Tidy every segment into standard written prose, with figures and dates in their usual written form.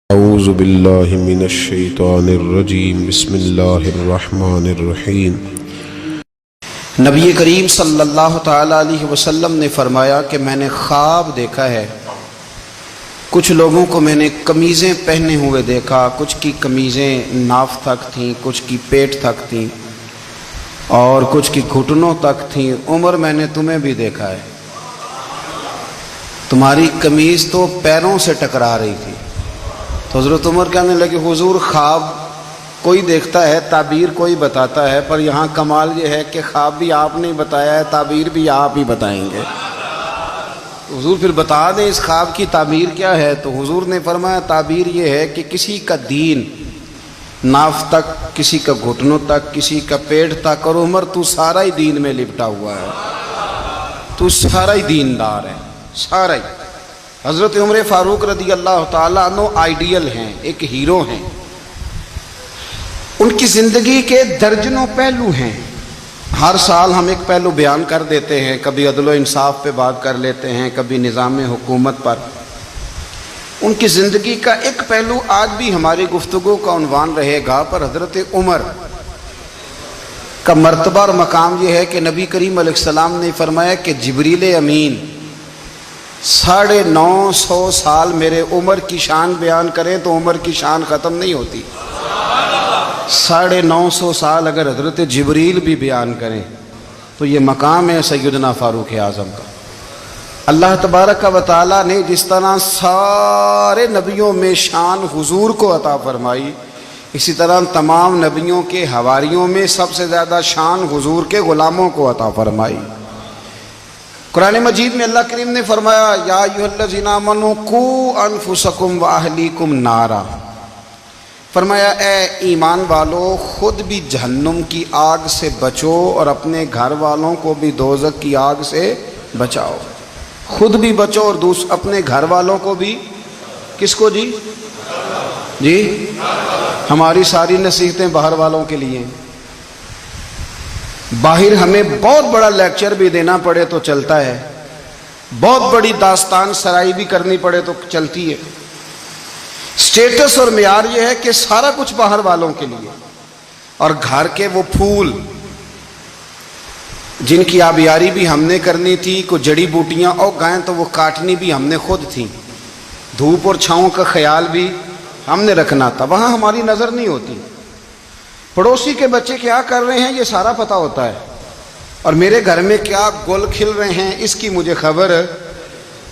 اعوذ باللہ من الشیطان الرجیم بسم اللہ الرحمن الرحیم۔ نبی کریم صلی اللہ تعالیٰ علیہ وسلم نے فرمایا کہ میں نے خواب دیکھا ہے، کچھ لوگوں کو میں نے قمیضیں پہنے ہوئے دیکھا، کچھ کی قمیضیں ناف تک تھیں، کچھ کی پیٹ تک تھیں اور کچھ کی گھٹنوں تک تھیں۔ عمر میں نے تمہیں بھی دیکھا ہے، تمہاری قمیض تو پیروں سے ٹکرا رہی تھی۔ تو حضرت عمر کہنے لگے حضور خواب کوئی دیکھتا ہے، تعبیر کوئی بتاتا ہے، پر یہاں کمال یہ ہے کہ خواب بھی آپ نے بتایا ہے، تعبیر بھی آپ ہی بتائیں گے۔ حضور پھر بتا دیں اس خواب کی تعبیر کیا ہے؟ تو حضور نے فرمایا تعبیر یہ ہے کہ کسی کا دین ناف تک، کسی کا گھٹنوں تک، کسی کا پیٹ تک، اور عمر تو سارا ہی دین میں لپٹا ہوا ہے، تو سارا ہی دیندار ہے، سارا ہی۔ حضرت عمر فاروق رضی اللہ تعالیٰ عنہ آئیڈیل ہیں، ایک ہیرو ہیں۔ ان کی زندگی کے درجنوں پہلو ہیں، ہر سال ہم ایک پہلو بیان کر دیتے ہیں، کبھی عدل و انصاف پہ بات کر لیتے ہیں، کبھی نظام حکومت پر۔ ان کی زندگی کا ایک پہلو آج بھی ہماری گفتگو کا عنوان رہے گا، پر حضرت عمر کا مرتبہ اور مقام یہ ہے کہ نبی کریم علیہ السلام نے فرمایا کہ جبریل امین 950 سال میرے عمر کی شان بیان کریں تو عمر کی شان ختم نہیں ہوتی۔ 950 سال اگر حضرت جبریل بھی بیان کریں تو یہ مقام ہے سیدنا فاروق اعظم کا۔ اللہ تبارک و تعالیٰ نے جس طرح سارے نبیوں میں شان حضور کو عطا فرمائی، اسی طرح تمام نبیوں کے حواریوں میں سب سے زیادہ شان حضور کے غلاموں کو عطا فرمائی۔ قرآن مجید میں اللہ کریم نے فرمایا یا ایھا الذین آمنوا قوا انفسکم واہلیکم نارا، فرمایا اے ایمان والو خود بھی جہنم کی آگ سے بچو اور اپنے گھر والوں کو بھی دوزخ کی آگ سے بچاؤ۔ خود بھی بچو اور اپنے گھر والوں کو بھی، کس کو جی ہماری ساری نصیحتیں باہر والوں کے لیے ہیں۔ باہر ہمیں بہت بڑا لیکچر بھی دینا پڑے تو چلتا ہے، بہت بڑی داستان سرائی بھی کرنی پڑے تو چلتی ہے۔ سٹیٹس اور معیار یہ ہے کہ سارا کچھ باہر والوں کے لیے، اور گھر کے وہ پھول جن کی آبیاری بھی ہم نے کرنی تھی، کوئی جڑی بوٹیاں اور گائیں تو وہ کاٹنی بھی ہم نے خود تھی، دھوپ اور چھاؤں کا خیال بھی ہم نے رکھنا تھا، وہاں ہماری نظر نہیں ہوتی۔ پڑوسی کے بچے کیا کر رہے ہیں یہ سارا پتہ ہوتا ہے، اور میرے گھر میں کیا گل کھل رہے ہیں اس کی مجھے خبر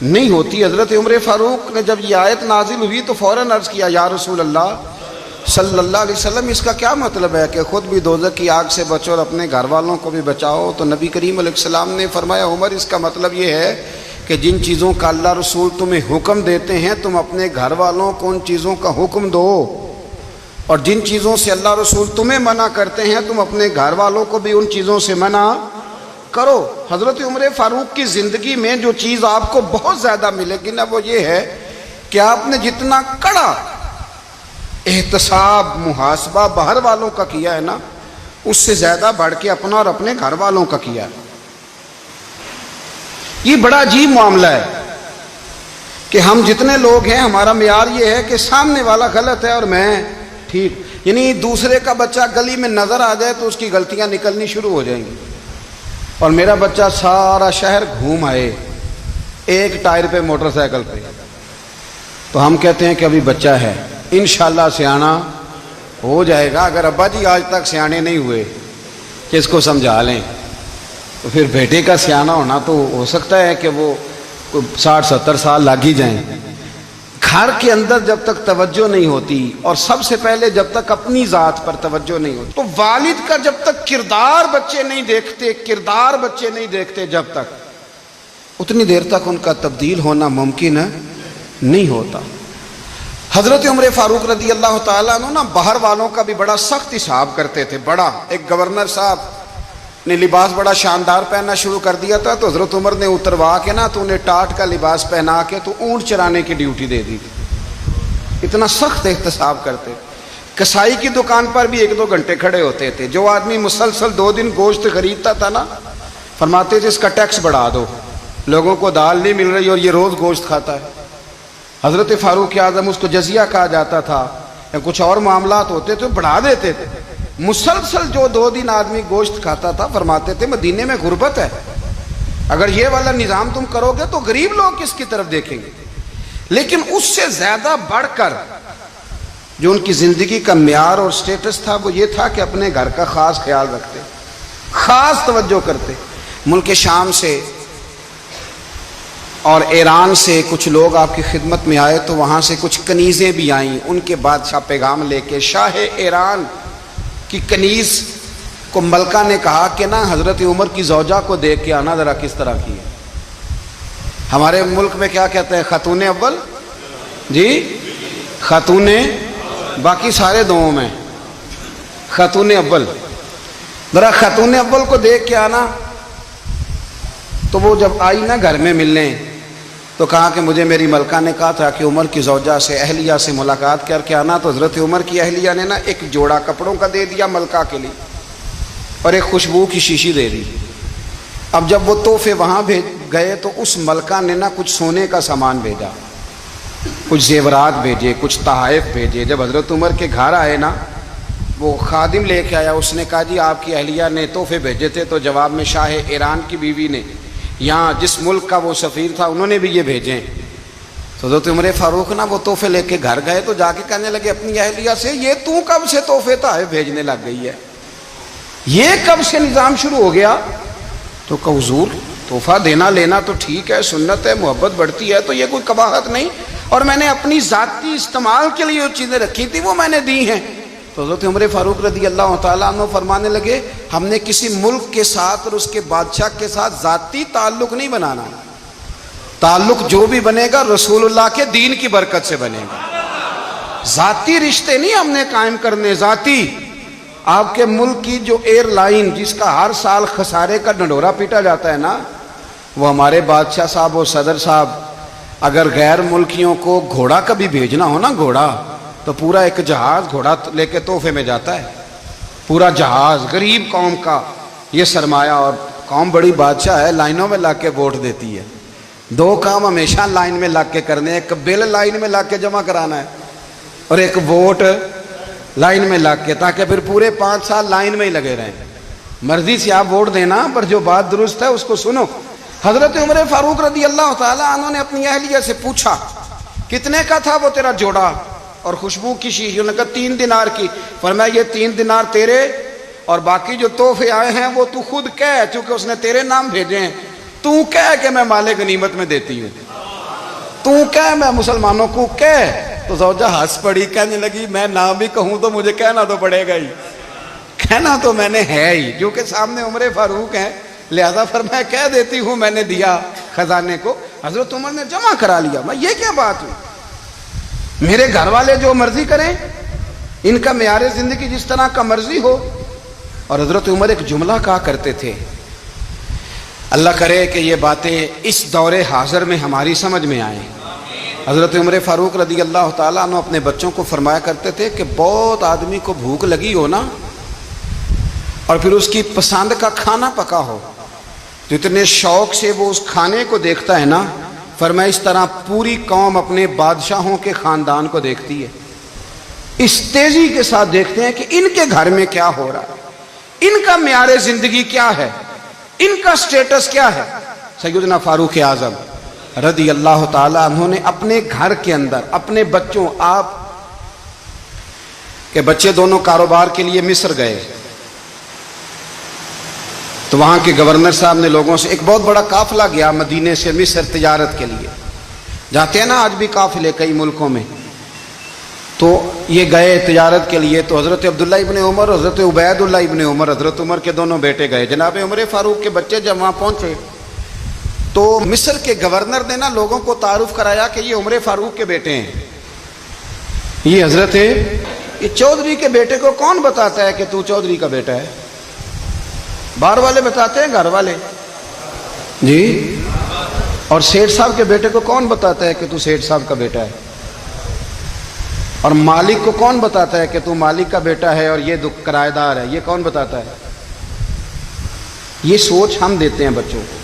نہیں ہوتی۔ حضرت عمر فاروق نے جب یہ آیت نازل ہوئی تو فوراً عرض کیا یا رسول اللہ صلی اللہ علیہ وسلم اس کا کیا مطلب ہے کہ خود بھی دوزخ کی آگ سے بچو اور اپنے گھر والوں کو بھی بچاؤ؟ تو نبی کریم علیہ السلام نے فرمایا عمر اس کا مطلب یہ ہے کہ جن چیزوں کا اللہ رسول تمہیں حکم دیتے ہیں تم اپنے گھر والوں کو ان چیزوں کا حکم دو، اور جن چیزوں سے اللہ رسول تمہیں منع کرتے ہیں تم اپنے گھر والوں کو بھی ان چیزوں سے منع کرو۔ حضرت عمر فاروق کی زندگی میں جو چیز آپ کو بہت زیادہ ملے گی نا وہ یہ ہے کہ آپ نے جتنا کڑا احتساب محاسبہ باہر والوں کا کیا ہے نا، اس سے زیادہ بڑھ کے اپنا اور اپنے گھر والوں کا کیا ہے۔ یہ بڑا عجیب معاملہ ہے کہ ہم جتنے لوگ ہیں ہمارا معیار یہ ہے کہ سامنے والا غلط ہے اور میں ٹھیک، یعنی دوسرے کا بچہ گلی میں نظر آ جائے تو اس کی غلطیاں نکلنی شروع ہو جائیں گی، اور میرا بچہ سارا شہر گھوم آئے ایک ٹائر پہ موٹر سائیکل پہ، تو ہم کہتے ہیں کہ ابھی بچہ ہے، انشاءاللہ سیانا ہو جائے گا۔ اگر ابا جی آج تک سیانے نہیں ہوئے کہ اس کو سمجھا لیں تو پھر بیٹے کا سیانا ہونا تو ہو سکتا ہے کہ وہ 60-70 سال لگ ہی جائیں۔ گھر کے اندر جب تک توجہ نہیں ہوتی، اور سب سے پہلے جب تک اپنی ذات پر توجہ نہیں ہوتی، تو والد کا جب تک کردار بچے نہیں دیکھتے جب تک اتنی دیر تک ان کا تبدیل ہونا ممکن نہیں ہوتا۔ حضرت عمر فاروق رضی اللہ تعالیٰ عنہ باہر والوں کا بھی بڑا سخت حساب کرتے تھے۔ بڑا ایک گورنر صاحب نے لباس بڑا شاندار پہننا شروع کر دیا تھا تو حضرت عمر نے اتروا کے نا تو انہیں ٹاٹ کا لباس پہنا کے تو اونٹ چرانے کی ڈیوٹی دے دی تھی، اتنا سخت احتساب کرتے۔ کسائی کی دکان پر بھی 1-2 گھنٹے کھڑے ہوتے تھے، جو آدمی مسلسل 2 دن گوشت خریدتا تھا نا فرماتے تھے اس کا ٹیکس بڑھا دو، لوگوں کو دال نہیں مل رہی اور یہ روز گوشت کھاتا ہے۔ حضرت فاروق اعظم اس کو جزیہ کہا جاتا تھا یا کچھ اور معاملات ہوتے تو بڑھا دیتے تھے. مسلسل جو 2 دن آدمی گوشت کھاتا تھا فرماتے تھے مدینے میں غربت ہے, اگر یہ والا نظام تم کرو گے تو غریب لوگ کس کی طرف دیکھیں گے. لیکن اس سے زیادہ بڑھ کر جو ان کی زندگی کا معیار اور سٹیٹس تھا وہ یہ تھا کہ اپنے گھر کا خاص خیال رکھتے, خاص توجہ کرتے. ملک شام سے اور ایران سے کچھ لوگ آپ کی خدمت میں آئے تو وہاں سے کچھ کنیزیں بھی آئیں. ان کے بادشاہ پیغام لے کے, شاہ ایران کی کنیز کو ملکہ نے کہا کہ نا حضرت عمر کی زوجہ کو دیکھ کے آنا ذرا کس طرح کی ہے. ہمارے ملک میں کیا کہتے ہیں, خاتون اول, جی خاتون, باقی سارے دووں میں خاتون اول, ذرا خاتون اول کو دیکھ کے آنا. تو وہ جب آئی نا گھر میں ملنے تو کہا کہ مجھے میری ملکہ نے کہا تھا کہ عمر کی زوجہ سے, اہلیہ سے ملاقات کر کے آنا. تو حضرت عمر کی اہلیہ نے نا ایک جوڑا کپڑوں کا دے دیا ملکہ کے لیے اور ایک خوشبو کی شیشی دے دی. اب جب وہ تحفے وہاں گئے تو اس ملکہ نے نا کچھ سونے کا سامان بھیجا, کچھ زیورات بھیجے, کچھ تحائف بھیجے. جب حضرت عمر کے گھر آئے نا وہ خادم لے کے آیا, اس نے کہا جی آپ کی اہلیہ نے تحفے بھیجے تھے. تو جواب میں شاہ ایران کی بیوی نے, یہاں جس ملک کا وہ سفیر تھا انہوں نے بھی یہ بھیجے. تو حضرت عمر فاروق نا وہ تحفے لے کے گھر گئے تو جا کے کہنے لگے اپنی اہلیہ سے, یہ تو کب سے تحفے تحائف بھیجنے لگ گئی ہے, یہ کب سے نظام شروع ہو گیا؟ تو کہ حضور تحفہ دینا لینا تو ٹھیک ہے, سنت ہے, محبت بڑھتی ہے, تو یہ کوئی قباحت نہیں, اور میں نے اپنی ذاتی استعمال کے لیے جو چیزیں رکھی تھی وہ میں نے دی ہیں. تو حضرت عمر فاروق رضی اللہ تعالیٰ عنہ فرمانے لگے ہم نے کسی ملک کے ساتھ اور اس کے بادشاہ کے ساتھ ذاتی تعلق نہیں بنانا, تعلق جو بھی بنے گا رسول اللہ کے دین کی برکت سے بنے گا. ذاتی رشتے نہیں ہم نے قائم کرنے. ذاتی آپ کے ملک کی جو ایئر لائن جس کا ہر سال خسارے کا ڈنڈورا پیٹا جاتا ہے نا, وہ ہمارے بادشاہ صاحب اور صدر صاحب اگر غیر ملکیوں کو گھوڑا کبھی بھیجنا ہو نا, گھوڑا, تو پورا ایک جہاز گھوڑا لے کے تحفے میں جاتا ہے, پورا جہاز غریب قوم کا یہ سرمایہ. اور قوم بڑی بادشاہ ہے, لائنوں میں لگ کے ووٹ دیتی ہے. 2 کام ہمیشہ لائن میں لگ کے کرنے, ایک بل لائن میں لگ کے جمع کرانا ہے اور ایک ووٹ لائن میں لگ کے, تاکہ پھر پورے 5 سال لائن میں ہی لگے رہیں. مرضی سے آپ ووٹ دینا پر جو بات درست ہے اس کو سنو. حضرت عمر فاروق رضی اللہ تعالیٰ عنہ نے اپنی اہلیہ سے پوچھا کتنے کا تھا وہ تیرا جوڑا اور خوشبو کی شیشی؟ انہوں نے کہا 3 دینار کی. فرمایا یہ 3 دینار تیرے اور باقی جو تحفے آئے ہیں وہ تو خود کہہ, چونکہ اس نے تیرے نام بھیجے ہیں, تو کہہ کہ میں مال غنیمت میں دیتی ہوں, تو کہہ میں مسلمانوں کو کہہ. تو زوجہ ہنس پڑی, کہنے لگی میں نہ بھی کہوں تو مجھے کہنا تو پڑے گا ہی, کہنا تو میں نے ہے ہی, جو کہ سامنے عمر فاروق ہیں, لہذا فرمایا کہہ دیتی ہوں میں نے دیا خزانے کو. حضرت عمر نے جمع کرا لیا. میں یہ کیا بات ہوئی, میرے گھر والے جو مرضی کریں, ان کا معیار زندگی جس طرح کا مرضی ہو. اور حضرت عمر ایک جملہ کہا کرتے تھے, اللہ کرے کہ یہ باتیں اس دور حاضر میں ہماری سمجھ میں آئیں. حضرت عمر فاروق رضی اللہ تعالیٰ عنہ اپنے بچوں کو فرمایا کرتے تھے کہ بہت آدمی کو بھوک لگی ہو نا, اور پھر اس کی پسند کا کھانا پکا ہو, تو اتنے شوق سے وہ اس کھانے کو دیکھتا ہے نا, فرمایا اس طرح پوری قوم اپنے بادشاہوں کے خاندان کو دیکھتی ہے, اس تیزی کے ساتھ دیکھتے ہیں کہ ان کے گھر میں کیا ہو رہا ہے, ان کا معیار زندگی کیا ہے, ان کا سٹیٹس کیا ہے. سیدنا فاروق اعظم رضی اللہ تعالی عنہ نے اپنے گھر کے اندر اپنے بچوں, آپ کے بچے دونوں کاروبار کے لیے مصر گئے, تو وہاں کے گورنر صاحب نے لوگوں سے, ایک بہت بڑا قافلہ گیا مدینے سے مصر تجارت کے لیے, جاتے ہیں نا آج بھی قافلے کئی ملکوں میں, تو یہ گئے تجارت کے لیے. تو حضرت عبداللہ ابن عمر, حضرت عبید اللہ ابن عمر, حضرت عمر کے دونوں بیٹے گئے. جناب عمر فاروق کے بچے جب وہاں پہنچے تو مصر کے گورنر نے نا لوگوں کو تعارف کرایا کہ یہ عمر فاروق کے بیٹے ہیں, یہ حضرت یہ چودھری کے بیٹے کو کون بتاتا ہے کہ تو چودھری کا بیٹا ہے؟ باہر والے بتاتے ہیں, گھر والے جی. اور سیٹھ صاحب کے بیٹے کو کون بتاتا ہے کہ تو سیٹھ صاحب کا بیٹا ہے؟ اور مالک کو کون بتاتا ہے کہ تو مالک کا بیٹا ہے اور یہ کرایہ دار ہے؟ یہ کون بتاتا ہے؟ یہ سوچ ہم دیتے ہیں بچوں کو.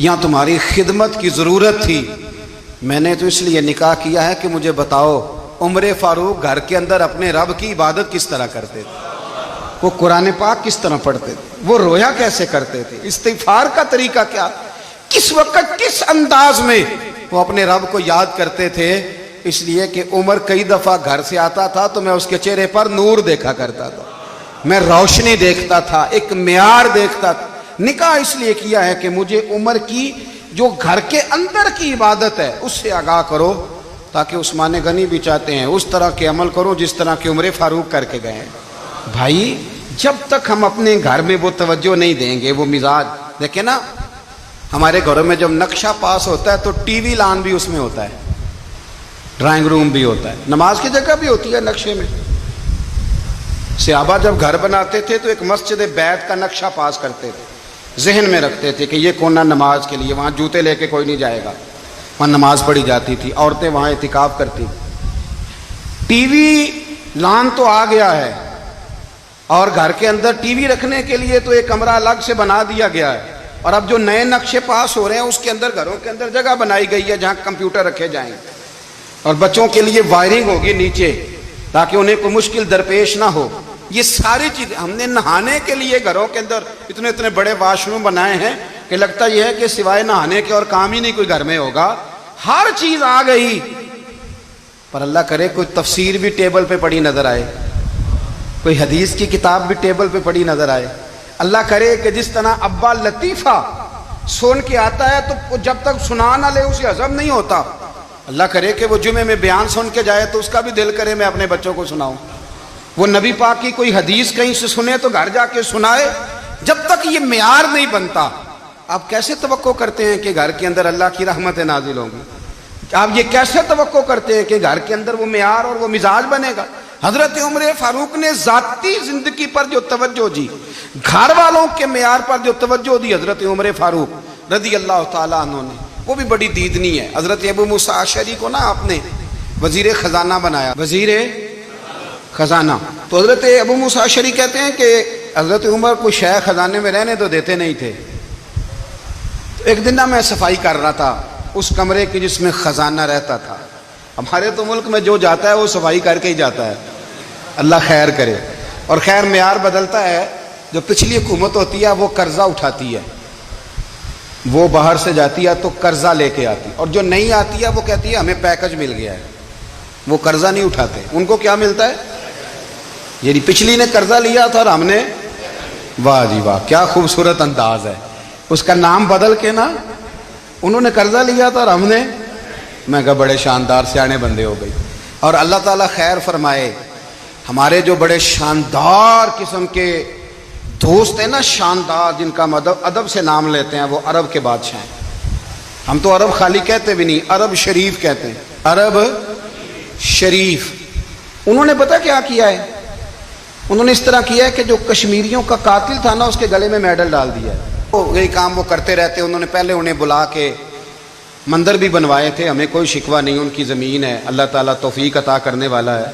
یہاں تمہاری خدمت کی ضرورت تھی، میں نے تو اس لیے نکاح کیا ہے کہ مجھے بتاؤ عمر فاروق گھر کے اندر اپنے رب کی عبادت کس طرح کرتے تھے، وہ قرآن پاک کس طرح پڑھتے تھے، وہ رویا کیسے کرتے تھے، استغفار کا طریقہ کیا، کس وقت کس انداز میں وہ اپنے رب کو یاد کرتے تھے۔ اس لیے کہ عمر کئی دفعہ گھر سے آتا تھا تو میں اس کے چہرے پر نور دیکھا کرتا تھا، میں روشنی دیکھتا تھا، ایک معیار دیکھتا تھا۔ نکاح اس لیے کیا ہے کہ مجھے عمر کی جو گھر کے اندر کی عبادت ہے اس سے آگاہ کرو، تاکہ عثمان غنی بھی چاہتے ہیں اس طرح کے عمل کرو جس طرح کہ عمر فاروق کر کے گئے ہیں۔ بھائی جب تک ہم اپنے گھر میں وہ توجہ نہیں دیں گے، وہ مزاج دیکھیں نا، ہمارے گھروں میں جب نقشہ پاس ہوتا ہے تو ٹی وی لان بھی اس میں ہوتا ہے، ڈرائنگ روم بھی ہوتا ہے، نماز کی جگہ بھی ہوتی ہے نقشے میں۔ صحابہ جب گھر بناتے تھے تو ایک مسجد بیت کا نقشہ پاس کرتے تھے، ذہن میں رکھتے تھے کہ یہ کونا نماز کے لیے، وہاں جوتے لے کے کوئی نہیں جائے گا، وہاں نماز پڑھی جاتی تھی، عورتیں وہاں اعتکاف کرتی تھیں۔ ٹی وی لان تو آ گیا ہے، اور گھر کے اندر ٹی وی رکھنے کے لیے تو ایک کمرہ الگ سے بنا دیا گیا ہے، اور اب جو نئے نقشے پاس ہو رہے ہیں اس کے اندر گھروں کے اندر جگہ بنائی گئی ہے جہاں کمپیوٹر رکھے جائیں، اور بچوں کے لیے وائرنگ ہوگی نیچے تاکہ انہیں کوئی مشکل درپیش نہ ہو۔ یہ ساری چیزیں ہم نے نہانے کے لیے گھروں کے اندر اتنے اتنے بڑے واش روم بنائے ہیں کہ لگتا یہ ہے کہ سوائے نہانے کے اور کام ہی نہیں کوئی گھر میں ہوگا، ہر چیز آ گئی، پر اللہ کرے کوئی تفسیر بھی ٹیبل پہ پڑی نظر آئے، کوئی حدیث کی کتاب بھی ٹیبل پہ پڑی نظر آئے۔ اللہ کرے کہ جس طرح ابا لطیفہ سن کے آتا ہے تو جب تک سنا نہ لے اسے ہضم نہیں ہوتا، اللہ کرے کہ وہ جمعے میں بیان سن کے جائے تو اس کا بھی دل کرے میں اپنے بچوں کو سناؤں، وہ نبی پاک کی کوئی حدیث کہیں سے سنے تو گھر جا کے سنائے۔ جب تک یہ معیار نہیں بنتا، آپ کیسے توقع کرتے ہیں کہ گھر کے اندر اللہ کی رحمتیں نازل ہوں گی؟ آپ یہ کیسے توقع کرتے ہیں کہ گھر کے اندر وہ معیار اور وہ مزاج بنے گا؟ حضرت عمر فاروق نے ذاتی زندگی پر جو توجہ دی، گھر والوں کے معیار پر جو توجہ دی حضرت عمر فاروق رضی اللہ تعالیٰ عنہ نے، وہ بھی بڑی دیدنی ہے۔ حضرت ابو موسیٰ اشعری کو نا آپ نے وزیر خزانہ بنایا، وزیر خزانہ، تو حضرت ابو موسیٰ اشعری کہتے ہیں کہ حضرت عمر کو شے خزانے میں رہنے تو دیتے نہیں تھے۔ ایک دن میں صفائی کر رہا تھا اس کمرے کی جس میں خزانہ رہتا تھا۔ ہمارے تو ملک میں جو جاتا ہے وہ صفائی کر کے ہی جاتا ہے، اللہ خیر کرے۔ اور خیر معیار بدلتا ہے، جو پچھلی حکومت ہوتی ہے وہ قرضہ اٹھاتی ہے، وہ باہر سے جاتی ہے تو قرضہ لے کے آتی، اور جو نہیں آتی ہے وہ کہتی ہے ہمیں پیکج مل گیا ہے، وہ قرضہ نہیں اٹھاتے۔ ان کو کیا ملتا ہے؟ یعنی پچھلی نے قرضہ لیا تھا اور ہم نے، واہ جی واہ کیا خوبصورت انداز ہے، اس کا نام بدل کے نا، انہوں نے قرضہ لیا تھا اور ہم نے، میں کہا بڑے شاندار سیانے بندے ہو گئی۔ اور اللہ تعالیٰ خیر فرمائے، ہمارے جو بڑے شاندار قسم کے دوست ہیں نا، شاندار، جن کا ادب سے نام لیتے ہیں، وہ عرب کے بادشاہ ہیں۔ ہم تو عرب خالی کہتے بھی نہیں، عرب شریف کہتے ہیں، عرب شریف۔ انہوں نے پتہ کیا کیا ہے؟ انہوں نے اس طرح کیا ہے کہ جو کشمیریوں کا قاتل تھا نا اس کے گلے میں میڈل ڈال دیا ہے۔ یہی کام وہ کرتے رہتے۔ انہوں نے پہلے انہیں بلا کے مندر بھی بنوائے تھے، ہمیں کوئی شکوہ نہیں، ان کی زمین ہے، اللہ تعالیٰ توفیق عطا کرنے والا ہے،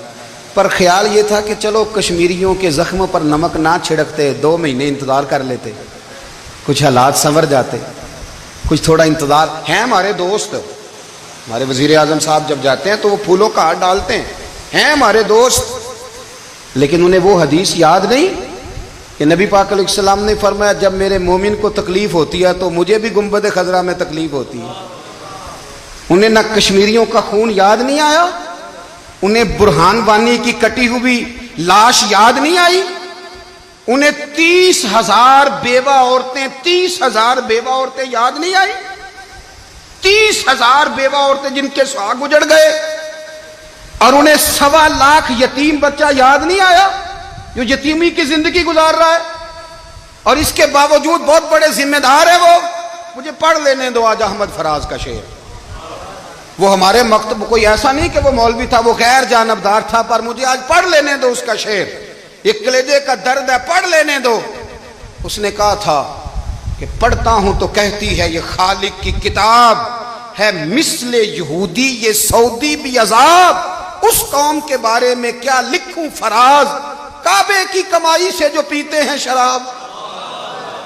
پر خیال یہ تھا کہ چلو کشمیریوں کے زخموں پر نمک نہ چھڑکتے، 2 مہینے انتظار کر لیتے، کچھ حالات سنور جاتے، کچھ تھوڑا انتظار۔ ہیں ہمارے دوست، ہمارے وزیر اعظم صاحب جب جاتے ہیں تو وہ پھولوں کا ہار ڈالتے ہیں ہمارے دوست، لیکن انہیں وہ حدیث یاد نہیں کہ نبی پاک علیہ السلام نے فرمایا جب میرے مومن کو تکلیف ہوتی ہے تو مجھے بھی گنبد خضرا میں تکلیف ہوتی ہے۔ انہیں نہ کشمیریوں کا خون یاد نہیں آیا، انہیں برہان وانی کی کٹی ہوئی لاش یاد نہیں آئی، انہیں 30,000 بیوہ عورتیں 30,000 بیوہ عورتیں یاد نہیں آئی، 30,000 بیوہ عورتیں جن کے سہاگ اجڑ گئے، اور انہیں 1.25 لاکھ یتیم بچہ یاد نہیں آیا جو یتیمی کی زندگی گزار رہا ہے، اور اس کے باوجود بہت بڑے ذمہ دار ہیں وہ۔ مجھے پڑھ لینے دو آج احمد فراز کا شعر، وہ ہمارے مکتب کوئی ایسا نہیں کہ وہ مولوی تھا، وہ غیر جانبدار تھا، پر مجھے آج پڑھ لینے دو اس کا شعر، ایک کلیجے کا درد ہے، پڑھ لینے دو۔ اس نے کہا تھا کہ پڑھتا ہوں تو کہتی ہے یہ خالق کی کتاب ہے، مثل یہودی یہ سعودی بھی عذاب، اس قوم کے بارے میں کیا لکھوں فراز، کعبے کی کمائی سے جو پیتے ہیں شراب،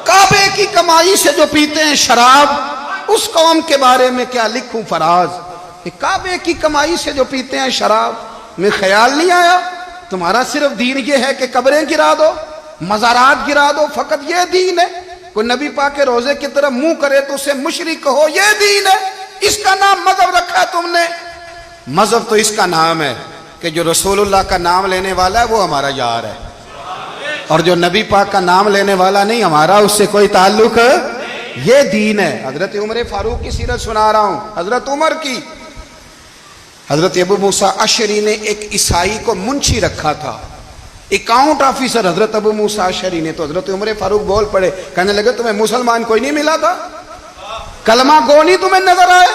کعبے کی کمائی سے جو پیتے ہیں شراب، اس قوم کے بارے میں کیا لکھوں فراز کہ کعبے کی کمائی سے جو پیتے ہیں شراب، میں خیال نہیں آیا تمہارا صرف دین یہ ہے کہ قبریں گرا دو، مزارات گرا دو، فقط یہ دین ہے؟ کوئی نبی پاک کے روزے کی طرف منہ کرے تو اسے مشرک کہو، یہ دین ہے؟ اس کا نام مذہب رکھا ہے تم نے؟ مذہب تو اس کا نام ہے کہ جو رسول اللہ کا نام لینے والا ہے وہ ہمارا یار ہے، اور جو نبی پاک کا نام لینے والا نہیں، ہمارا اس سے کوئی تعلق ہے، یہ دین ہے۔ حضرت عمر فاروق کی سیرت سنا رہا ہوں، حضرت عمر کی۔ حضرت ابو موسیٰ اشعری نے ایک عیسائی کو منشی رکھا تھا، اکاؤنٹ آفیسر حضرت ابو موسیٰ اشعری نے۔ تو حضرت عمر فاروق بول پڑے، کہنے لگے تمہیں مسلمان کوئی نہیں ملا تھا؟ کلمہ گو نہیں تمہیں نظر آئے؟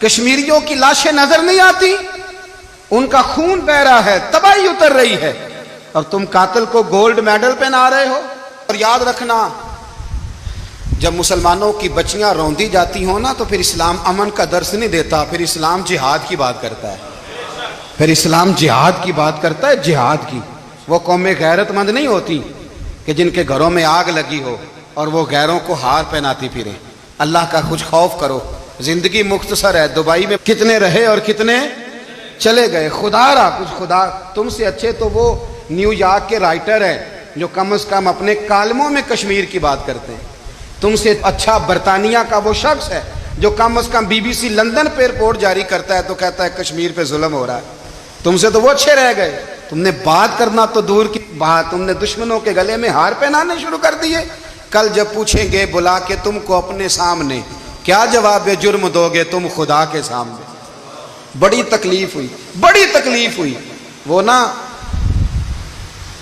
کشمیریوں کی لاشیں نظر نہیں آتی؟ ان کا خون بہ رہا ہے، تباہی اتر رہی ہے، اور تم قاتل کو گولڈ میڈل پہنا رہے ہو؟ اور یاد رکھنا، جب مسلمانوں کی بچیاں روندی جاتی ہوں نا تو پھر اسلام امن کا درس نہیں دیتا، پھر اسلام جہاد کی بات کرتا ہے، پھر اسلام جہاد کی بات کرتا ہے، جہاد کی۔ وہ قومیں غیرت مند نہیں ہوتی کہ جن کے گھروں میں آگ لگی ہو اور وہ غیروں کو ہار پہناتی پھریں۔ اللہ کا کچھ خوف کرو، زندگی مختصر ہے، دبئی میں کتنے رہے اور کتنے چلے گئے، خدا را کچھ خدا۔ تم سے اچھے تو وہ نیو یارک کے رائٹر ہیں جو کم از کم اپنے کالموں میں کشمیر کی بات کرتے ہیں، تم سے اچھا برطانیہ کا وہ شخص ہے جو کم از کم BBC لندن پہ رپورٹ جاری کرتا ہے تو کہتا ہے کشمیر پہ ظلم ہو رہا ہے، تم سے تو وہ اچھے رہ گئے۔ تم نے بات کرنا تو دور کی بات، تم نے دشمنوں کے گلے میں ہار پہنانے شروع کر دیے۔ کل جب پوچھیں گے بلا کے تم کو اپنے سامنے، کیا جواب جرم دو گے تم خدا کے سامنے؟ بڑی تکلیف ہوئی، بڑی تکلیف ہوئی۔ وہ نا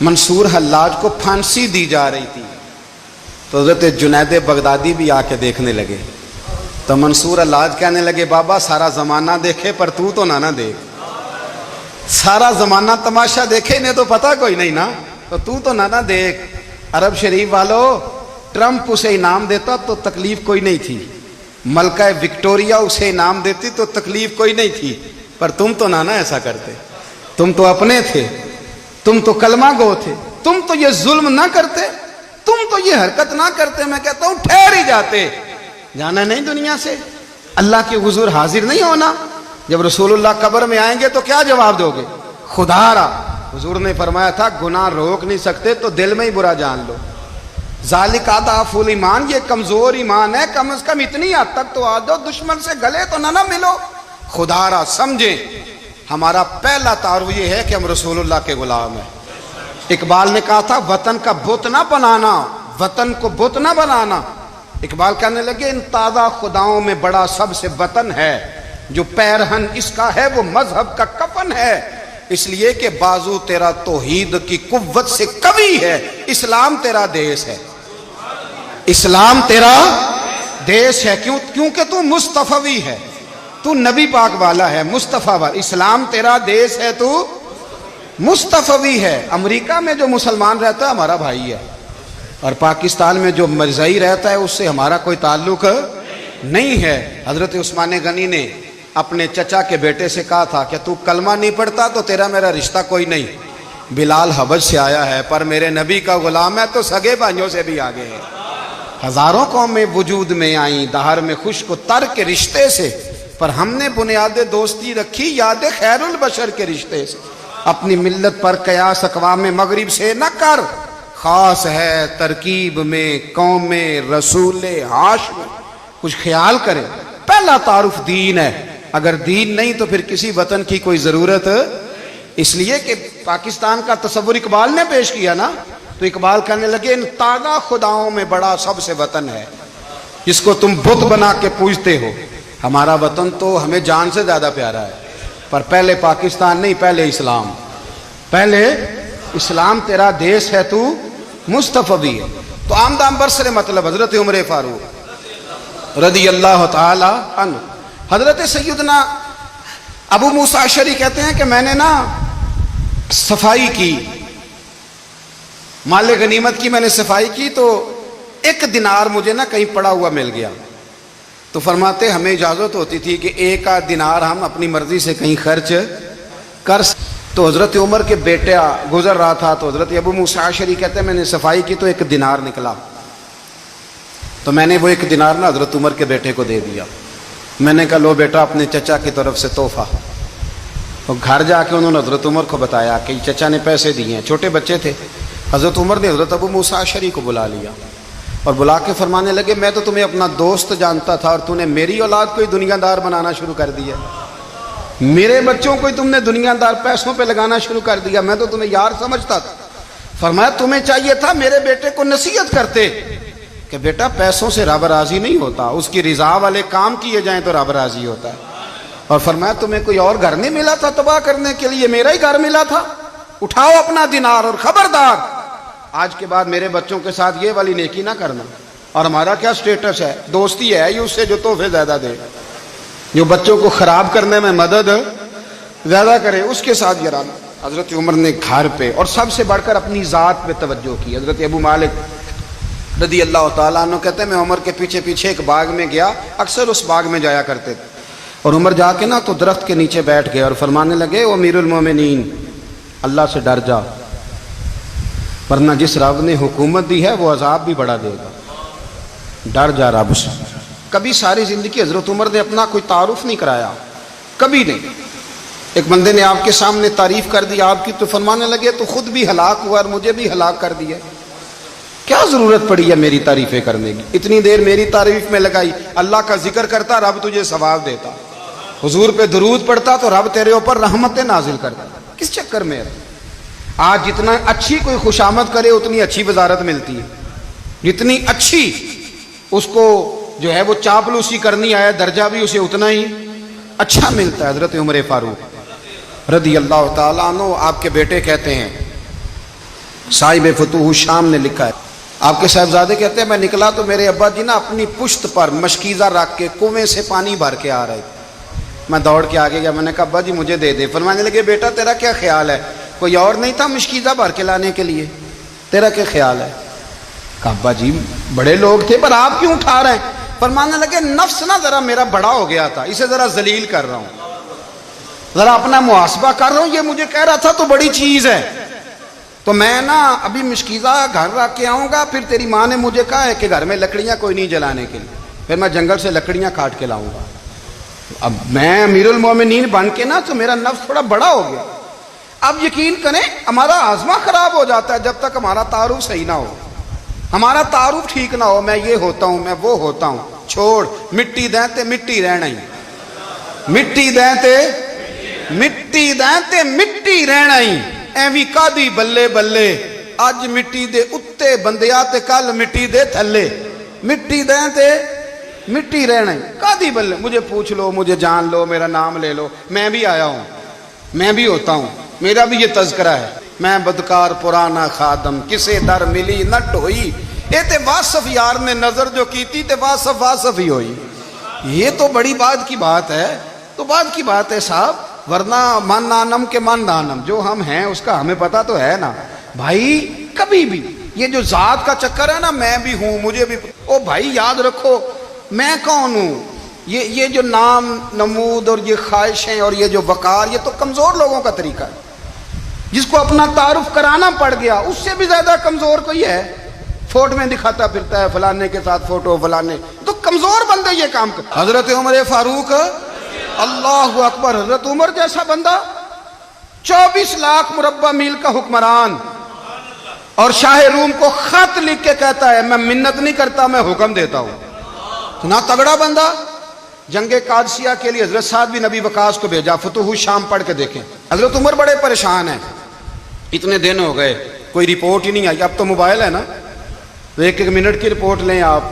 منصور حلاج کو پھانسی دی جا رہی تھی تو حضرت جنید بغدادی بھی آ کے دیکھنے لگے، تو منصور حلاج کہنے لگے بابا سارا زمانہ دیکھے پر تو نہ دیکھ، سارا زمانہ تماشا دیکھے انہیں تو پتہ کوئی نہیں نا، تو نہ دیکھ۔ عرب شریف والو، ٹرمپ اسے انعام دیتا تو تکلیف کوئی نہیں تھی، ملکہ وکٹوریا اسے انعام دیتی تو تکلیف کوئی نہیں تھی، پر تم تو نہ ایسا کرتے، تم تو اپنے تھے، تم تو کلمہ گو تھے، تم تو یہ ظلم نہ کرتے، تم تو یہ حرکت نہ کرتے۔ میں کہتا ہوں ٹھہر ہی جاتے، جانا نہیں دنیا سے، اللہ کے حضور حاضر نہیں ہونا۔ جب رسول اللہ قبر میں آئیں گے تو کیا جواب دو گے؟ خدا را، حضور نے فرمایا تھا گناہ روک نہیں سکتے تو دل میں ہی برا جان لو۔ ذالک اضعف الایمان، یہ کمزور ایمان ہے، کم از کم اتنی حد تک تو آ جاؤ، دشمن سے گلے تو نہ ملو۔ خدا را سمجھیں، ہمارا پہلا تعارف یہ ہے کہ ہم رسول اللہ کے غلام ہیں۔ اقبال نے کہا تھا وطن کا بت نہ بنانا، وطن کو بت نہ بنانا۔ اقبال کہنے لگے ان تازہ خداؤں میں بڑا سب سے وطن ہے، جو پیرہن اس کا ہے وہ مذہب کا کفن ہے، اس لیے کہ بازو تیرا توحید کی قوت سے قوی ہے، اسلام تیرا دیس ہے، اسلام تیرا دیس ہے، کیونکہ تو مصطفی ہے، تو نبی پاک والا ہے، مصطفیٰ والا، اسلام تیرا دیس ہے، تو مصطفی ہے۔ امریکہ میں جو مسلمان رہتا ہے ہمارا بھائی ہے، اور پاکستان میں جو مرزائی رہتا ہے اس سے ہمارا کوئی تعلق نہیں ہے۔ حضرت عثمان غنی نے اپنے چچا کے بیٹے سے کہا تھا کہ تو کلمہ نہیں پڑھتا تو تیرا میرا رشتہ کوئی نہیں، بلال حبش سے آیا ہے پر میرے نبی کا غلام ہے تو سگے بھائیوں سے بھی آگے ہے۔ ہزاروں قومیں وجود میں آئیں دہر میں خشک و تر کے رشتے سے، پر ہم نے بنیاد دوستی رکھی یاد خیر البشر کے رشتے سے۔ اپنی ملت پر قیاس اقوام مغرب سے نہ کر، خاص ہے ترکیب میں قوم رسول ہاشم، کچھ خیال کرے۔ پہلا تعارف دین ہے، اگر دین نہیں تو پھر کسی وطن کی کوئی ضرورت، اس لیے کہ پاکستان کا تصور اقبال نے پیش کیا نا، تو اقبال کہنے لگے ان تازہ خداؤں میں بڑا سب سے وطن ہے جس کو تم بت بنا کے پوجتے ہو۔ ہمارا وطن تو ہمیں جان سے زیادہ پیارا ہے، پر پہلے پاکستان نہیں، پہلے اسلام، پہلے اسلام تیرا دیس ہے، تو مصطفی ہے۔ تو آمدام برسر مطلب حضرت عمر فاروق رضی اللہ تعالی عنہ، حضرت سیدنا ابو موسیٰ اشعری کہتے ہیں کہ میں نے نا صفائی کی، مال غنیمت کی میں نے صفائی کی تو ایک دینار مجھے نا کہیں پڑا ہوا مل گیا، تو فرماتے ہمیں اجازت ہوتی تھی کہ ایک آدھ دینار ہم اپنی مرضی سے کہیں خرچ کر۔ تو حضرت عمر کے بیٹا گزر رہا تھا تو حضرت ابو موسیٰ اشعری کہتے ہیں میں نے صفائی کی تو ایک دینار نکلا، تو میں نے وہ 1 دینار نا حضرت عمر کے بیٹے کو دے دیا. میں نے کہا لو بیٹا اپنے چچا کی طرف سے تحفہ. تو گھر جا کے انہوں نے حضرت عمر کو بتایا کہ چچا نے پیسے دیے ہیں. چھوٹے بچے تھے. حضرت عمر نے حضرت ابو موسیٰ اشعری کو بلا لیا اور بلا کے فرمانے لگے میں تو تمہیں اپنا دوست جانتا تھا اور تو نے میری اولاد کو ہی دنیا دار بنانا شروع کر دیا. میرے بچوں کو ہی تم نے دنیا دار پیسوں پہ لگانا شروع کر دیا. میں تو تمہیں یار سمجھتا تھا. فرمایا تمہیں چاہیے تھا میرے بیٹے کو نصیحت کرتے کہ بیٹا پیسوں سے رب راضی نہیں ہوتا, اس کی رضا والے کام کیے جائیں تو رب راضی ہوتا ہے. اور فرمایا تمہیں کوئی اور گھر نہیں ملا تھا تباہ کرنے کے لیے, میرا ہی گھر ملا تھا. اٹھاؤ اپنا دینار اور خبردار آج کے بعد میرے بچوں کے ساتھ یہ والی نیکی نہ کرنا. اور ہمارا کیا سٹیٹس ہے, دوستی ہے یہ اس سے جو تحفے زیادہ دے, جو بچوں کو خراب کرنے میں مدد زیادہ کرے اس کے ساتھ گرانا. حضرت عمر نے گھر پہ اور سب سے بڑھ کر اپنی ذات پہ توجہ کی. حضرت ابو مالک رضی اللہ تعالیٰ عنہ کہتے ہیں میں عمر کے پیچھے پیچھے ایک باغ میں گیا, اکثر اس باغ میں جایا کرتے تھے. اور عمر جا کے نا تو درخت کے نیچے بیٹھ گئے اور فرمانے لگے او امیر المومنین اللہ سے ڈر جا, ورنہ جس رب نے حکومت دی ہے وہ عذاب بھی بڑا دے گا. ڈر جا رب سے. کبھی ساری زندگی حضرت عمر نے اپنا کوئی تعارف نہیں کرایا, کبھی نہیں. ایک بندے نے آپ کے سامنے تعریف کر دی آپ کی تو فرمانے لگے تو خود بھی ہلاک ہوا اور مجھے بھی ہلاک کر دیا. کیا ضرورت پڑی ہے میری تعریفیں کرنے کی, اتنی دیر میری تعریف میں لگائی. اللہ کا ذکر کرتا رب تجھے ثواب دیتا, حضور پہ درود پڑھتا تو رب تیرے اوپر رحمتیں نازل کرتا. کس چکر میں ہے؟ آج جتنا اچھی کوئی خوشامد کرے اتنی اچھی وزارت ملتی ہے, جتنی اچھی اس کو جو ہے وہ چاپلوسی کرنی آیا درجہ بھی اسے اتنا ہی اچھا ملتا ہے. حضرت عمر فاروق رضی اللہ تعالیٰ عنہ آپ کے بیٹے کہتے ہیں, صاحب فتوح الشام نے لکھا ہے, آپ کے صاحبزادے کہتے ہیں میں نکلا تو میرے ابا جی نا اپنی پشت پر مشکیزہ رکھ کے کنویں سے پانی بھر کے آ رہے تھے. میں دوڑ کے آگے گیا, میں نے کہا ابا جی مجھے دے دے. فرمانے لگے بیٹا تیرا کیا خیال ہے, کوئی اور نہیں تھا مشکیزہ بھر کے لانے کے لیے, تیرا کیا خیال ہے؟ کہا ابا جی بڑے لوگ تھے پر آپ کیوں اٹھا رہے ہیں؟ فرمانے لگے نفس نا ذرا میرا بڑا ہو گیا تھا, اسے ذرا ذلیل کر رہا ہوں, ذرا اپنا محاسبہ کر رہا ہوں. یہ مجھے کہہ رہا تھا تو بڑی چیز ہے, تو میں نا ابھی مشکیزہ گھر رکھ کے آؤں گا, پھر تیری ماں نے مجھے کہا ہے کہ گھر میں لکڑیاں کوئی نہیں جلانے کے لیے, پھر میں جنگل سے لکڑیاں کاٹ کے لاؤں گا. اب میں امیر المومنین بن کے نا تو میرا نفس تھوڑا بڑا ہو گیا. اب یقین کریں ہمارا آزما خراب ہو جاتا ہے جب تک ہمارا تعارف صحیح نہ ہو, ہمارا تعارف ٹھیک نہ ہو. میں یہ ہوتا ہوں, میں وہ ہوتا ہوں, چھوڑ مٹی دیں تے مٹی رہنا ہی, مٹی دیں تے مٹی دیں تے مٹی رہنا ہی. ایویں کادی بلے بلے اج مٹی دے اتے بندیا تے کل مٹی دے تھلے, مٹی دیں تے مٹی رہنا ہی. کادی بلے, مجھے پوچھ لو, مجھے جان لو, میرا نام لے لو, میں بھی آیا ہوں, میں بھی ہوتا ہوں, میرا بھی یہ تذکرہ ہے. میں بدکار پرانا خادم کسے در ملی نہ ٹھوئی, اے تے واصف یار نے نظر جو کی تھی تے واصف واصف ہی ہوئی. یہ تو بڑی بات کی بات ہے, تو بات کی بات ہے صاحب, ورنہ من نانم کے من نانم, جو ہم ہیں اس کا ہمیں پتا تو ہے نا بھائی. کبھی بھی یہ جو ذات کا چکر ہے نا, میں بھی ہوں مجھے بھی, او بھائی یاد رکھو میں کون ہوں. یہ جو نام نمود اور یہ خواہشیں اور یہ جو وقار, یہ تو کمزور لوگوں کا طریقہ ہے. جس کو اپنا تعارف کرانا پڑ گیا اس سے بھی زیادہ کمزور کوئی ہے. فوٹو میں دکھاتا پھرتا ہے فلانے کے ساتھ فوٹو, فلانے, تو کمزور بندے یہ کام کر. حضرت عمر فاروق اللہ اکبر, حضرت عمر جیسا بندہ 24 لاکھ مربع میل کا حکمران, اور شاہ روم کو خط لکھ کے کہتا ہے میں منت نہیں کرتا میں حکم دیتا ہوں. اتنا تگڑا بندہ. جنگ قادسیہ کے لیے حضرت سعد بن ابی وقاص کو بھیجا, فتوح الشام پڑھ کے دیکھیں. حضرت عمر بڑے پریشان ہیں, اتنے دن ہو گئے کوئی رپورٹ ہی نہیں آئی. اب تو موبائل ہے نا, تو 1 منٹ کی رپورٹ لیں آپ,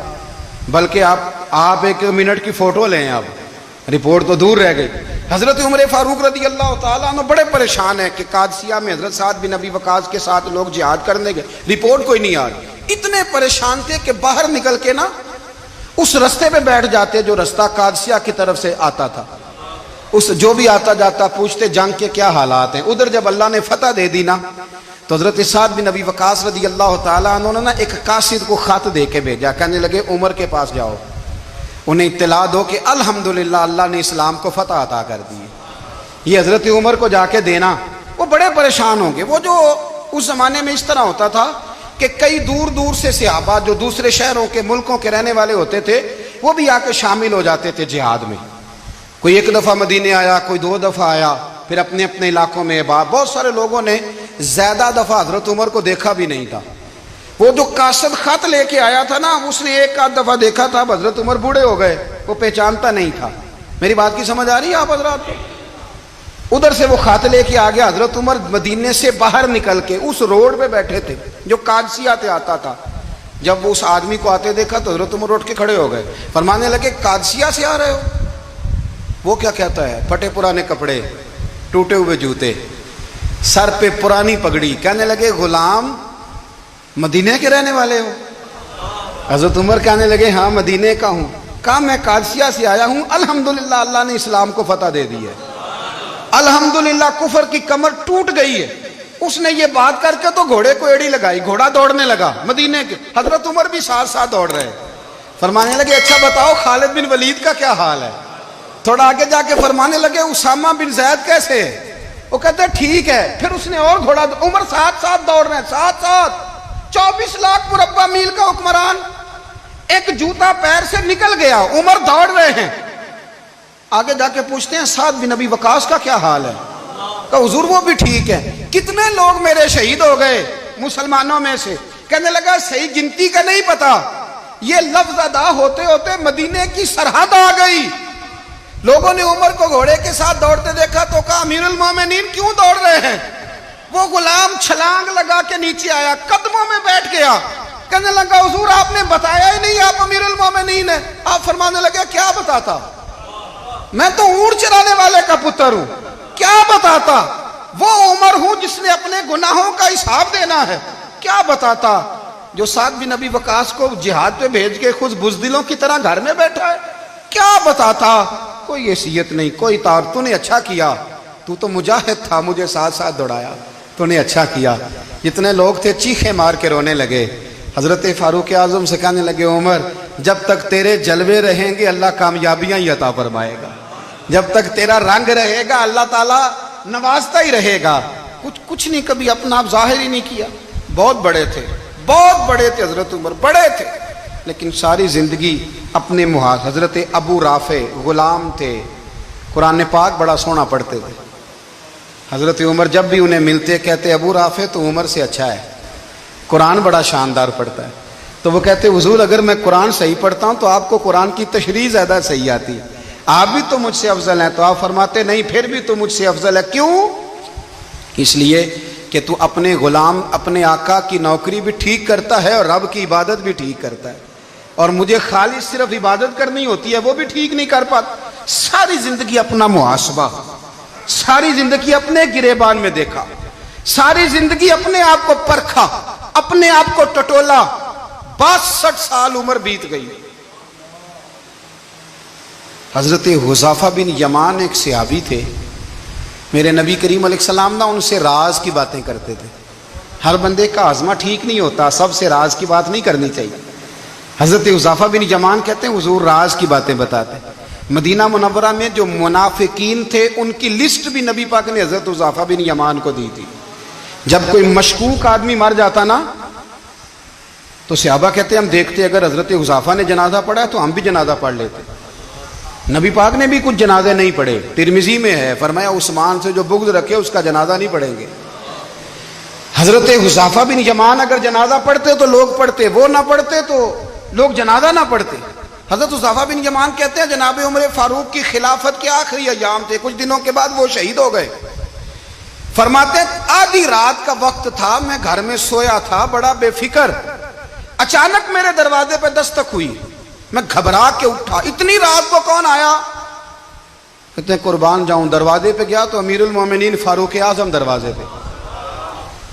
بلکہ آپ 1 منٹ کی فوٹو لیں, آپ رپورٹ تو دور رہ گئی. حضرت عمر فاروق رضی اللہ تعالیٰ عنہ بڑے پریشان ہیں کہ قادسیہ میں حضرت سعد بن ابی وقاص کے ساتھ لوگ جہاد کرنے گئے, رپورٹ کوئی نہیں آ رہی. اتنے پریشان تھے کہ باہر نکل کے نا اس رستے پہ بیٹھ جاتے جو رستہ قادسیہ کی طرف سے آتا تھا. اس جو بھی آتا جاتا پوچھتے جنگ کے کیا حالات ہیں. ادھر جب اللہ نے فتح دے دی نا تو حضرت سعد بن ابی وقاص رضی اللہ تعالیٰ عنہ نے نا ایک قاصد کو خط دے کے بھیجا, کہنے لگے عمر کے پاس جاؤ, انہیں اطلاع دو کہ الحمدللہ اللہ نے اسلام کو فتح عطا کر دی. یہ حضرت عمر کو جا کے دینا. وہ بڑے پریشان ہوں گے. وہ جو اس زمانے میں اس طرح ہوتا تھا کہ کئی دور دور سے صحابہ جو دوسرے شہروں کے ملکوں کے رہنے والے ہوتے تھے وہ بھی آ کے شامل ہو جاتے تھے جہاد میں. کوئی ایک دفعہ مدینے آیا, کوئی 2 دفعہ آیا, پھر اپنے اپنے علاقوں میں بہت سارے لوگوں نے زیادہ دفعہ حضرت عمر کو دیکھا بھی نہیں تھا. وہ جو قاصد خط لے کے آیا تھا نا, اس نے 1 دفعہ دیکھا تھا, حضرت عمر بوڑھے ہو گئے, وہ پہچانتا نہیں تھا. میری بات کی سمجھ آ رہی ہے آپ حضرات کو؟ ادھر سے وہ خط لے کے آ گیا. حضرت عمر مدینے سے باہر نکل کے اس روڈ پہ بیٹھے تھے جو قادسیہ سے آتا تھا. جب وہ اس آدمی کو آتے دیکھا تو حضرت عمر اٹھ کے کھڑے ہو گئے, فرمانے لگے قادسیہ سے آ رہے ہو؟ وہ کیا کہتا ہے؟ پھٹے پرانے کپڑے, ٹوٹے ہوئے جوتے, سر پہ پرانی پگڑی. کہنے لگے غلام مدینے کے رہنے والے ہو؟ حضرت عمر کہنے لگے ہاں مدینے کا ہوں. کہا میں قادسیہ سے آیا ہوں, الحمدللہ اللہ نے اسلام کو فتح دے دی ہے, الحمدللہ کفر کی کمر ٹوٹ گئی ہے. اس نے یہ بات کر کے تو گھوڑے کو ایڑی لگائی, گھوڑا دوڑنے لگا مدینے کے. حضرت عمر بھی ساتھ ساتھ دوڑ رہے. فرمانے لگے اچھا بتاؤ خالد بن ولید کا کیا حال ہے؟ تھوڑا آگے جا کے فرمانے لگے اسامہ بن زید کیسے ہے؟ وہ کہتے ہیں ٹھیک ہے. پھر اس نے اور گھوڑا, عمر ساتھ ساتھ دوڑ رہے ہیں, ساتھ ساتھ. 24 لاکھ مربع میل کا حکمران, ایک جوتا پیر سے نکل گیا, عمر دوڑ رہے ہیں. آگے جا کے پوچھتے ہیں سعد بن ابی وقاص کا کیا حال ہے؟ کہ حضور وہ بھی ٹھیک ہے. کتنے لوگ میرے شہید ہو گئے مسلمانوں میں سے؟ کہنے لگا صحیح گنتی کا نہیں پتا, یہ لفظ ادا ہوتے ہوتے مدینے کی سرحد آ گئی. لوگوں نے عمر کو گھوڑے کے ساتھ دوڑتے دیکھا تو کہا امیر المومنین کیوں دوڑ رہے ہیں؟ وہ غلام چھلانگ لگا کے نیچے آیا, قدموں میں بیٹھ گیا. کہنے لگا حضور آپ نے بتایا ہی نہیں آپ امیر المومنین ہیں. آپ فرمانے لگے کیا بتاتا؟ میں تو اونٹ چرانے والے کا پتر ہوں, کیا بتاتا؟ وہ عمر ہوں جس نے اپنے گناہوں کا حساب دینا ہے. کیا بتاتا؟ جو سعد بن ابی وقاص کو جہاد پہ بھیج کے خود بزدلوں کی طرح گھر میں بیٹھا ہے. کیا بتاتا؟ کوئی حیثیت نہیں, کوئی تار. تو نے اچھا کیا, تو مجاہد تھا, مجھے ساتھ ساتھ دوڑایا, تو نے اچھا کیا. جتنے لوگ تھے چیخے مار کے رونے لگے. حضرت فاروق اعظم سے کہنے لگے عمر جب تک تیرے جلوے رہیں گے اللہ کامیابیاں ہی عطا فرمائے گا, جب تک تیرا رنگ رہے گا اللہ تعالیٰ نوازتا ہی رہے گا. کچھ نہیں کبھی اپنا آپ ظاہر ہی نہیں کیا. بہت بڑے تھے, بہت بڑے تھے حضرت عمر, بڑے تھے, لیکن ساری زندگی اپنے محاذ. حضرت ابو رافع غلام تھے, قرآن پاک بڑا سونا پڑھتے تھے. حضرت عمر جب بھی انہیں ملتے کہتے ابو رافع تو عمر سے اچھا ہے, قرآن بڑا شاندار پڑھتا ہے. تو وہ کہتے حضور اگر میں قرآن صحیح پڑھتا ہوں تو آپ کو قرآن کی تشریح زیادہ صحیح آتی ہے, آپ بھی تو مجھ سے افضل ہیں. تو آپ فرماتے نہیں پھر بھی تو مجھ سے افضل ہے. کیوں؟ اس لیے کہ تو اپنے غلام اپنے آقا کی نوکری بھی ٹھیک کرتا ہے اور رب کی عبادت بھی ٹھیک کرتا ہے, اور مجھے خالص صرف عبادت کرنی ہوتی ہے وہ بھی ٹھیک نہیں کر پاتا. ساری زندگی اپنا محاسبہ, ساری زندگی اپنے گریبان میں دیکھا, ساری زندگی اپنے آپ کو پرکھا, اپنے آپ کو ٹٹولا. 62 سال عمر بیت گئی. حضرت حذیفہ بن یمان ایک صحابی تھے, میرے نبی کریم علیہ السلام نا ان سے راز کی باتیں کرتے تھے. ہر بندے کا ہاضمہ ٹھیک نہیں ہوتا, سب سے راز کی بات نہیں کرنی چاہیے. حضرت حذیفہ بن یمان کہتے ہیں حضور راز کی باتیں بتاتے. مدینہ منورہ میں جو منافقین تھے ان کی لسٹ بھی نبی پاک نے حضرت حذیفہ بن یمان کو دی تھی. جب کوئی مشکوک آدمی مر جاتا نا تو صحابہ کہتے ہیں ہم دیکھتے اگر حضرت حذیفہ نے جنازہ پڑھا تو ہم بھی جنازہ پڑھ لیتے. نبی پاک نے بھی کچھ جنازے نہیں پڑھے. ترمذی میں ہے, فرمایا عثمان سے جو بغض رکھے اس کا جنازہ نہیں پڑھیں گے. حضرت حذیفہ بن یمان اگر جنازہ پڑھتے تو لوگ پڑھتے, وہ نہ پڑھتے تو لوگ جنازہ نہ پڑھتے. حضرت حذیفہ بن یمان کہتے ہیں جناب عمر فاروق کی خلافت کے آخری ایام تھے, کچھ دنوں کے بعد وہ شہید ہو گئے. فرماتے آدھی رات کا وقت تھا, میں گھر میں سویا تھا بڑا بے فکر, اچانک میرے دروازے پہ دستک ہوئی, میں گھبرا کے اٹھا. اتنی رات کو کون آیا؟ کہتے ہیں قربان جاؤں, دروازے پہ گیا تو امیر المومنین فاروق اعظم دروازے پہ.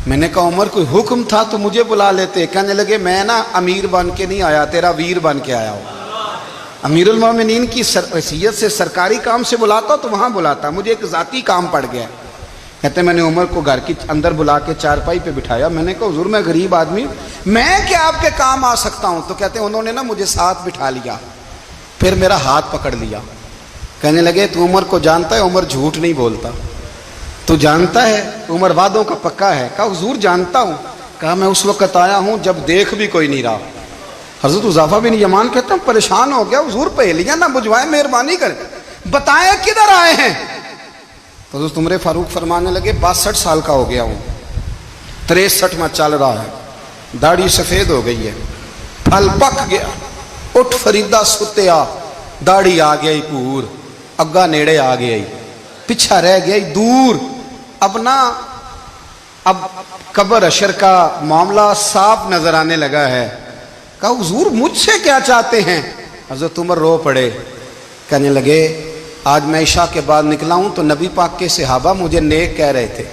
میں نے کہا عمر کوئی حکم تھا تو مجھے بلا لیتے. کہنے لگے میں نا امیر بن کے نہیں آیا, تیرا ویر بن کے آیا ہوں. امیر المومنین کی حیثیت سے سرکاری کام سے بلاتا تو وہاں بلاتا, مجھے ایک ذاتی کام پڑ گیا. کہتے میں نے عمر کو گھر کی اندر بلا کے چارپائی پہ بٹھایا. میں نے کہا حضور میں غریب آدمی ہوں, میں کیا آپ کے کام آ سکتا ہوں؟ تو کہتے ہیں انہوں نے نا مجھے ساتھ بٹھا لیا, پھر میرا ہاتھ پکڑ لیا. کہنے لگے تو عمر کو جانتا ہے؟ عمر جھوٹ نہیں بولتا. تو جانتا ہے عمر وعدوں کا پکا ہے؟ کہا حضور جانتا ہوں. کہا میں اس وقت آیا ہوں جب دیکھ بھی کوئی نہیں رہا۔ حضرت حذیفہ بن یمان کہتے ہیں پریشان ہو گیا، حضور پہیلیاں نہ بجھوائے، مہربانی کریں بتائیں کدھر آئے ہیں۔ تو حضرت عمر فاروق فرمانے لگے 62 سال کا ہو گیا ہوں، 63 میں چل رہا ہے، داڑھی سفید ہو گئی ہے، پھل پک گیا، اٹھ فریدہ ستیا، داڑھی آ گئی پور، اگا نیڑے آ گئی، پیچھا رہ گئی دور، اب قبر اشر کا معاملہ صاف نظر آنے لگا ہے۔ کہا حضور مجھ سے کیا چاہتے ہیں؟ حضرت عمر رو پڑے، کہنے لگے آج میں عشاء کے بعد نکلا ہوں تو نبی پاک کے صحابہ مجھے نیک کہہ رہے تھے،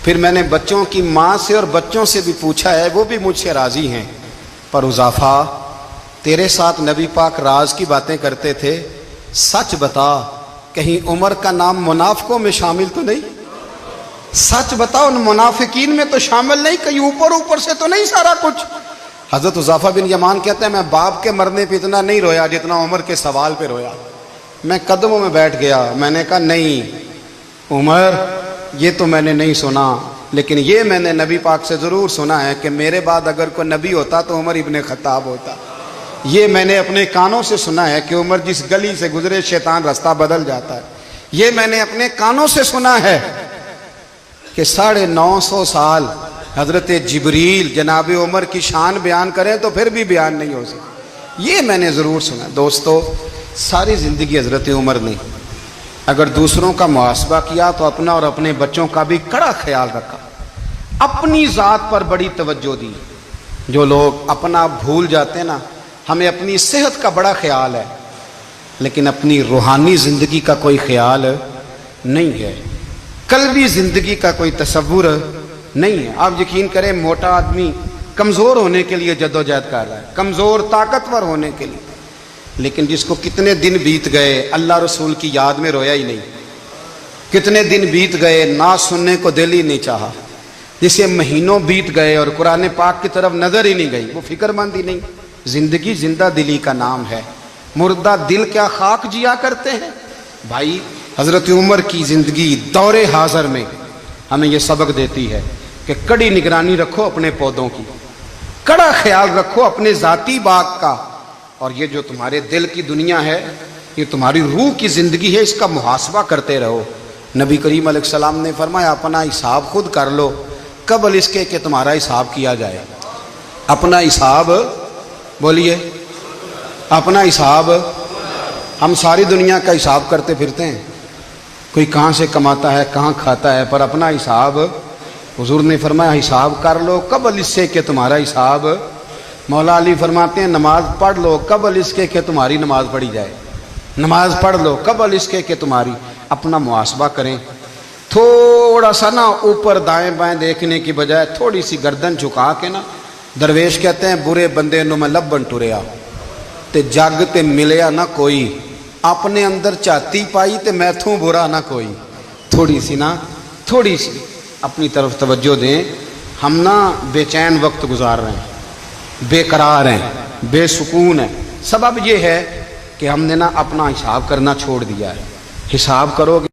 پھر میں نے بچوں کی ماں سے اور بچوں سے بھی پوچھا ہے، وہ بھی مجھ سے راضی ہیں، پر حذیفہ تیرے ساتھ نبی پاک راز کی باتیں کرتے تھے، سچ بتا کہیں عمر کا نام منافقوں میں شامل تو نہیں؟ سچ بتا ان منافقین میں تو شامل نہیں، کہیں اوپر سے تو نہیں سارا کچھ؟ حضرت حذیفہ بن یمان کہتے ہیں میں باپ کے مرنے پہ اتنا نہیں رویا جتنا عمر کے سوال پہ رویا۔ میں قدموں میں بیٹھ گیا، میں نے کہا نہیں عمر، یہ تو میں نے نہیں سنا، لیکن یہ میں نے نبی پاک سے ضرور سنا ہے کہ میرے بعد اگر کوئی نبی ہوتا تو عمر ابن خطاب ہوتا۔ یہ میں نے اپنے کانوں سے سنا ہے کہ عمر جس گلی سے گزرے شیطان رستہ بدل جاتا ہے۔ یہ میں نے اپنے کانوں سے سنا ہے کہ 950 سال حضرت جبریل جناب عمر کی شان بیان کریں تو پھر بھی بیان نہیں ہو سکتا، یہ میں نے ضرور سنا۔ دوستو ساری زندگی حضرت عمر نے اگر دوسروں کا محاسبہ کیا تو اپنا اور اپنے بچوں کا بھی کڑا خیال رکھا، اپنی ذات پر بڑی توجہ دی۔ جو لوگ اپنا بھول جاتے ہیں نا، ہمیں اپنی صحت کا بڑا خیال ہے لیکن اپنی روحانی زندگی کا کوئی خیال نہیں ہے، قلبی زندگی کا کوئی تصور نہیں ہے۔ آپ یقین کریں موٹا آدمی کمزور ہونے کے لیے جدوجہد کر رہا ہے، کمزور طاقتور ہونے کے لیے، لیکن جس کو کتنے دن بیت گئے اللہ رسول کی یاد میں رویا ہی نہیں، کتنے دن بیت گئے نہ سننے کو دل ہی نہیں چاہا، جسے مہینوں بیت گئے اور قرآن پاک کی طرف نظر ہی نہیں گئی، وہ فکر مند ہی نہیں۔ زندگی زندہ دلی کا نام ہے، مردہ دل کیا خاک جیا کرتے ہیں؟ بھائی حضرت عمر کی زندگی دور حاضر میں ہمیں یہ سبق دیتی ہے کہ کڑی نگرانی رکھو اپنے پودوں کی، کڑا خیال رکھو اپنے ذاتی باغ کا، اور یہ جو تمہارے دل کی دنیا ہے یہ تمہاری روح کی زندگی ہے، اس کا محاسبہ کرتے رہو۔ نبی کریم علیہ السلام نے فرمایا اپنا حساب خود کر لو قبل اس کے کہ تمہارا حساب کیا جائے۔ اپنا حساب بولیے، اپنا حساب۔ ہم ساری دنیا کا حساب کرتے پھرتے ہیں، کوئی کہاں سے کماتا ہے کہاں کھاتا ہے، پر اپنا حساب حضور نے فرمایا حساب کر لو قبل اس سے کہ تمہارا حساب۔ مولا علی فرماتے ہیں نماز پڑھ لو قبل اس کے کہ تمہاری نماز پڑھی جائے، نماز پڑھ لو قبل اس کے کہ تمہاری۔ اپنا محاسبہ کریں، تھوڑا سا نا اوپر دائیں بائیں دیکھنے کی بجائے تھوڑی سی گردن جھکا کے نا، درویش کہتے ہیں برے بندے نو میں لبن ٹریا تے جگ تے ملیا نہ کوئی، اپنے اندر چاتی پائی تے میتھوں برا نہ کوئی۔ تھوڑی سی اپنی طرف توجہ دیں۔ ہم نا بے چین وقت گزار رہے ہیں، بے قرار ہیں، بے سکون ہیں، سبب یہ ہے کہ ہم نے نا اپنا حساب کرنا چھوڑ دیا ہے۔ حساب کرو گے